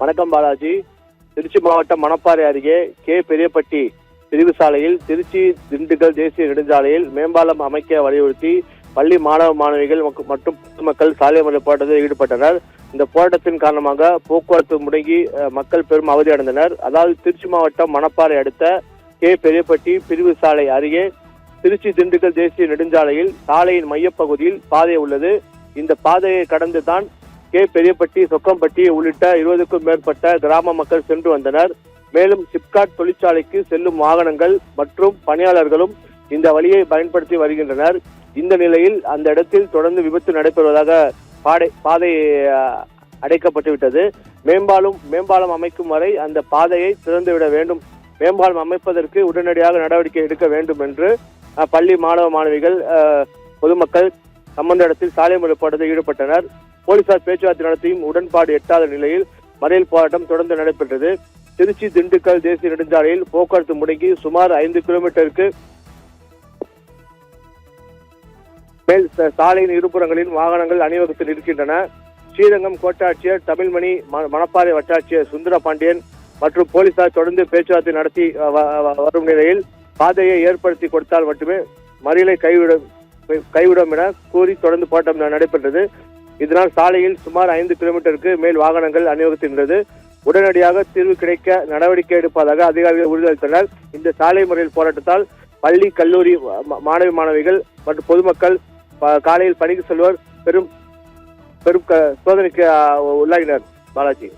வணக்கம் பாலாஜி. திருச்சி மாவட்டம் மணப்பாறை அருகே பெரியப்பட்டி பிரிவு சாலையில் திருச்சி திண்டுக்கல் தேசிய நெடுஞ்சாலையில் மேம்பாலம் அமைக்க வலியுறுத்தி பள்ளி மாணவ மாணவிகள் மற்றும் பொதுமக்கள் சாலை மறியல் போராட்டத்தில் ஈடுபட்டனர். இந்த போராட்டத்தின் காரணமாக போக்குவரத்து முடங்கி மக்கள் பெரும் அவதி அடைந்தனர். அதாவது திருச்சி மாவட்டம் மணப்பாறை அடுத்த பெரியப்பட்டி பிரிவு சாலை அருகே திருச்சி திண்டுக்கல் தேசிய நெடுஞ்சாலையில் சாலையின் மையப்பகுதியில் பாதை உள்ளது. இந்த பாதையை கடந்துதான் பெரியப்பட்டி, சொக்கம்பட்டி உள்ளிட்ட 20க்கும் மேற்பட்ட கிராம மக்கள் சென்று வந்தனர். மேலும் சிப்காட் தொழிற்சாலைக்கு செல்லும் வாகனங்கள் மற்றும் பணியாளர்களும் இந்த வழியை பயன்படுத்தி வருகின்றனர். இந்த நிலையில் அந்த இடத்தில் தொடர்ந்து விபத்து நடைபெறுவதாக பாதை அடைக்கப்பட்டுவிட்டது. மேம்பாலம் அமைக்கும் வரை அந்த பாதையை திறந்துவிட வேண்டும். மேம்பாலம் அமைப்பதற்கு உடனடியாக நடவடிக்கை எடுக்க வேண்டும் என்று பள்ளி மாணவ மாணவிகள் பொதுமக்கள் சம்பந்த இடத்தில் சாலை மறியல் போராட்டத்தில் ஈடுபட்டனர். போலீசார் பேச்சுவார்த்தை நடத்தியும் உடன்பாடு எட்டாத நிலையில் மறியல் போராட்டம் தொடர்ந்து நடைபெற்றது. திருச்சி திண்டுக்கல் தேசிய நெடுஞ்சாலையில் போக்குவரத்து முடங்கி சுமார் 5 கிலோமீட்டருக்கு மேல் சாலையின் இருபுறங்களில் வாகனங்கள் அணிவகுத்தில் இருக்கின்றன. ஸ்ரீரங்கம் கோட்டாட்சியர் தமிழ்மணி, மணப்பாறை வட்டாட்சியர் சுந்தர பாண்டியன் மற்றும் போலீசார் தொடர்ந்து பேச்சுவார்த்தை நடத்தி வரும் நிலையில் பாதையை ஏற்படுத்தி கொடுத்தால் மட்டுமே மறியலை கைவிடும் என கூறி தொடர்ந்து போராட்டம் நடைபெற்றது. இதனால் சாலையில் சுமார் 5 கிலோமீட்டருக்கு மேல் வாகனங்கள் அணிவகுத்திருந்தது. உடனடியாக தீர்வு கிடைக்க நடவடிக்கை எடுப்பதாக அதிகாரிகள் உறுதியளித்தனர். இந்த சாலை மறியல் போராட்டத்தால் பள்ளி, கல்லூரி மாணவிகள் மற்றும் பொதுமக்கள் காலையில் பணிக்கு செல்வோர் பெரும் சோதனைக்கு உள்ளாகினர். பாலாஜி.